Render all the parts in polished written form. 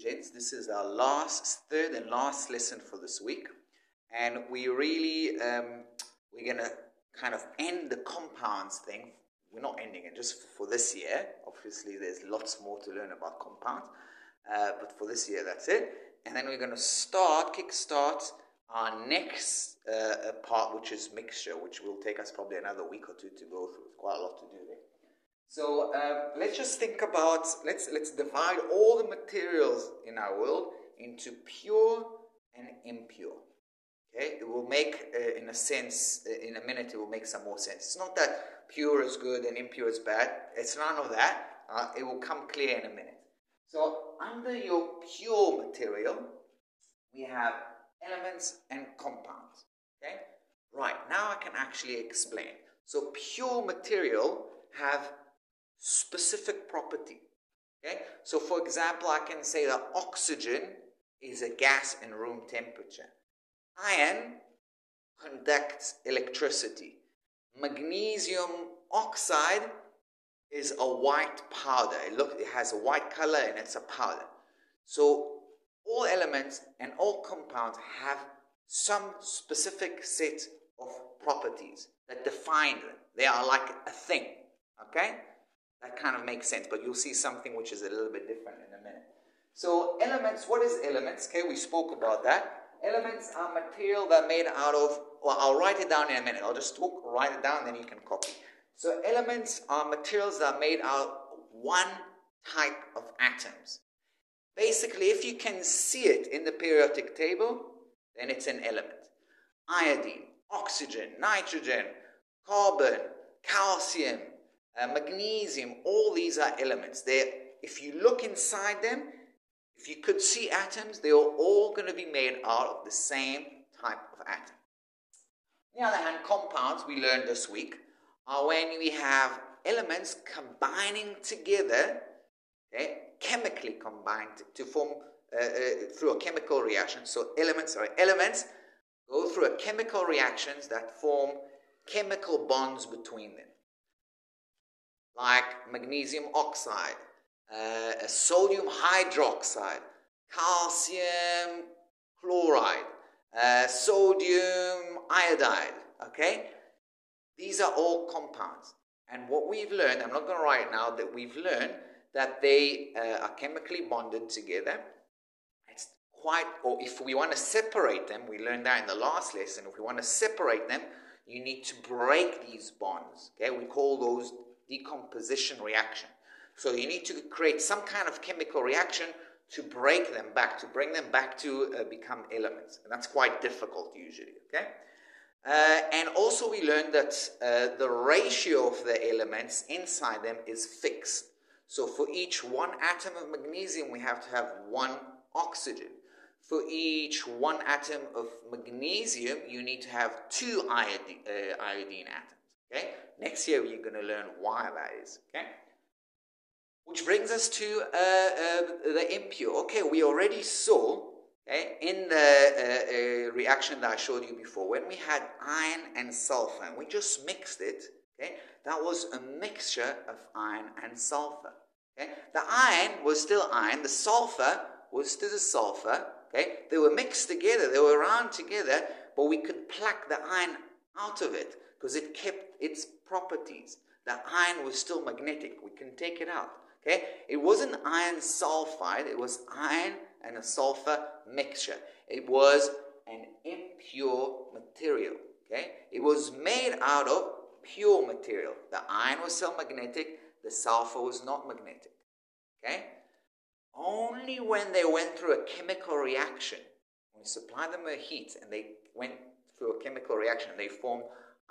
gents. This is our third and last lesson for this week. And we really, we're going to kind of end the compounds thing. We're not ending it just for this year. Obviously, there's lots more to learn about compounds. But for this year, that's it. And then we're going to kickstart our next part, which is mixture, which will take us probably another week or two to go through. It's quite a lot to do there. So let's just think about, let's divide all the materials in our world into pure and impure. Okay, it will make, in a sense, in a minute, it will make some more sense. It's not that pure is good and impure is bad. It's none of that. It will come clear in a minute. So under your pure material, we have elements and compounds. Okay, right, now I can actually explain. So pure material have specific property. Okay, so for example, I can say that oxygen is a gas in room temperature. Iron conducts electricity. Magnesium oxide is a white powder. It has a white color and it's a powder. So all elements and all compounds have some specific set of properties that define them. They are like a thing. Okay? That kind of makes sense, but you'll see something which is a little bit different in a minute. So elements, what is elements? Okay, we spoke about that. Elements are material that are made out of, well, I'll write it down in a minute. I'll just write it down, then you can copy. So elements are materials that are made out of one type of atoms. Basically, if you can see it in the periodic table, then it's an element. Iodine, oxygen, nitrogen, carbon, calcium, magnesium, all these are elements. If you look inside them, if you could see atoms, they are all going to be made out of the same type of atom. On the other hand, compounds, we learned this week, are when we have elements combining together, okay, chemically combined to form through a chemical reaction. So elements go through a chemical reactions that form chemical bonds between them. Like magnesium oxide, sodium hydroxide, calcium chloride, sodium iodide, okay? These are all compounds. And what we've learned, I'm not going to write it now, that we've learned that they are chemically bonded together. It's or if we want to separate them, we learned that in the last lesson, if we want to separate them, you need to break these bonds, okay? We call those decomposition reaction. So you need to create some kind of chemical reaction to break them back, to bring them back to become elements. And that's quite difficult usually, okay? And also we learned that the ratio of the elements inside them is fixed. So for each one atom of magnesium, we have to have one oxygen. For each one atom of magnesium, you need to have two iodine atoms, okay? Next year, you're going to learn why that is, okay? Which brings us to the impure. Okay, we already saw, okay, in the reaction that I showed you before, when we had iron and sulfur, and we just mixed it, okay, that was a mixture of iron and sulfur. Okay? The iron was still iron, the sulfur was still the sulfur, okay? They were mixed together, they were around together, but we could pluck the iron out of it because it kept its properties. The iron was still magnetic, we can take it out. Okay? It wasn't iron sulfide, it was iron and a sulfur mixture. It was an impure material. Okay? It was made out of pure material. The iron was still magnetic, the sulfur was not magnetic. Okay? Only when they went through a chemical reaction, when we supplied them with heat and they went through a chemical reaction, they formed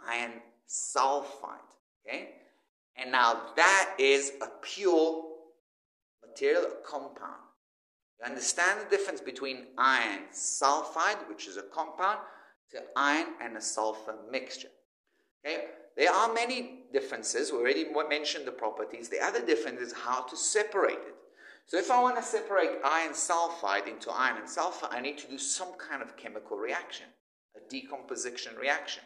iron sulfide. Okay? And now that is a pure material, a compound. You understand the difference between iron sulfide, which is a compound, to iron and a sulfur mixture. Okay? There are many differences. We already mentioned the properties. The other difference is how to separate it. So if I want to separate iron sulfide into iron and sulfur, I need to do some kind of chemical reaction, a decomposition reaction.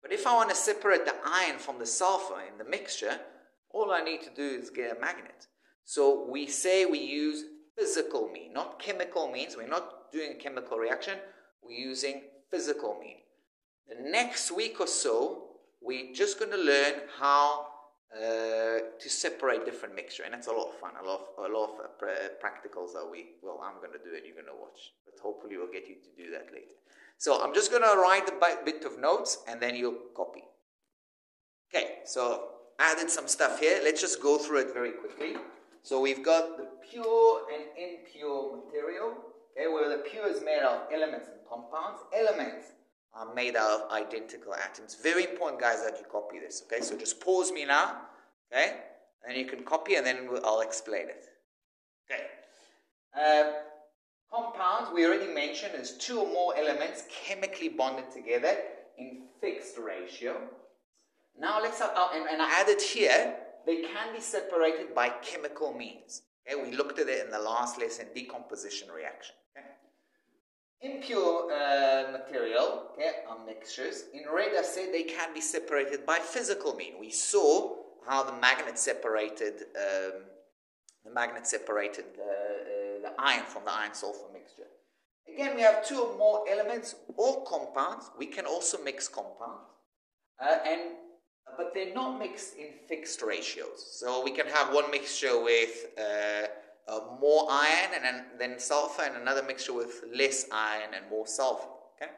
But if I want to separate the iron from the sulfur in the mixture, all I need to do is get a magnet. So we say we use physical mean, not chemical means. We're not doing a chemical reaction. We're using physical mean. The next week or so, we're just going to learn how to separate different mixture, and it's a lot of fun. A lot of practicals that I'm going to do and you're going to watch, but hopefully we'll get you to do that later. So I'm just going to write a bit of notes and then you'll copy. Okay, so added some stuff here. Let's just go through it very quickly. So we've got the pure and impure material, okay, where the pure is made of elements and compounds. Elements are made out of identical atoms. Very important, guys, that you copy this, okay? So just pause me now, okay? And you can copy and then I'll explain it. Okay. Compounds, we already mentioned, is two or more elements chemically bonded together in fixed ratio. Now let's have, and I added here, they can be separated by chemical means. Okay, we looked at it in the last lesson, decomposition reaction. Okay. Impure material, okay, are mixtures. In red, I said they can be separated by physical means. We saw how the magnet separated the iron from the iron-sulfur mixture. Again, we have two or more elements or compounds. We can also mix compounds, but they're not mixed in fixed ratios. So we can have one mixture with more iron and then sulfur, and another mixture with less iron and more sulfur. Okay,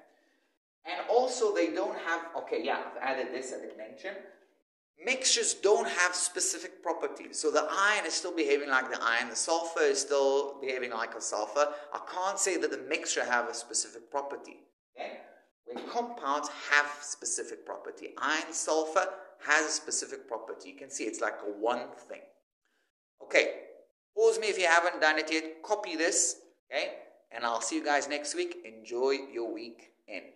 and also they don't have. Okay, yeah, I've added this. I didn't mention. Mixtures don't have specific properties. So the iron is still behaving like the iron. The sulfur is still behaving like a sulfur. I can't say that the mixture have a specific property. Okay? When compounds have specific property. Iron, sulfur has a specific property. You can see it's like a one thing. Okay. Pause me if you haven't done it yet. Copy this. Okay? And I'll see you guys next week. Enjoy your weekend.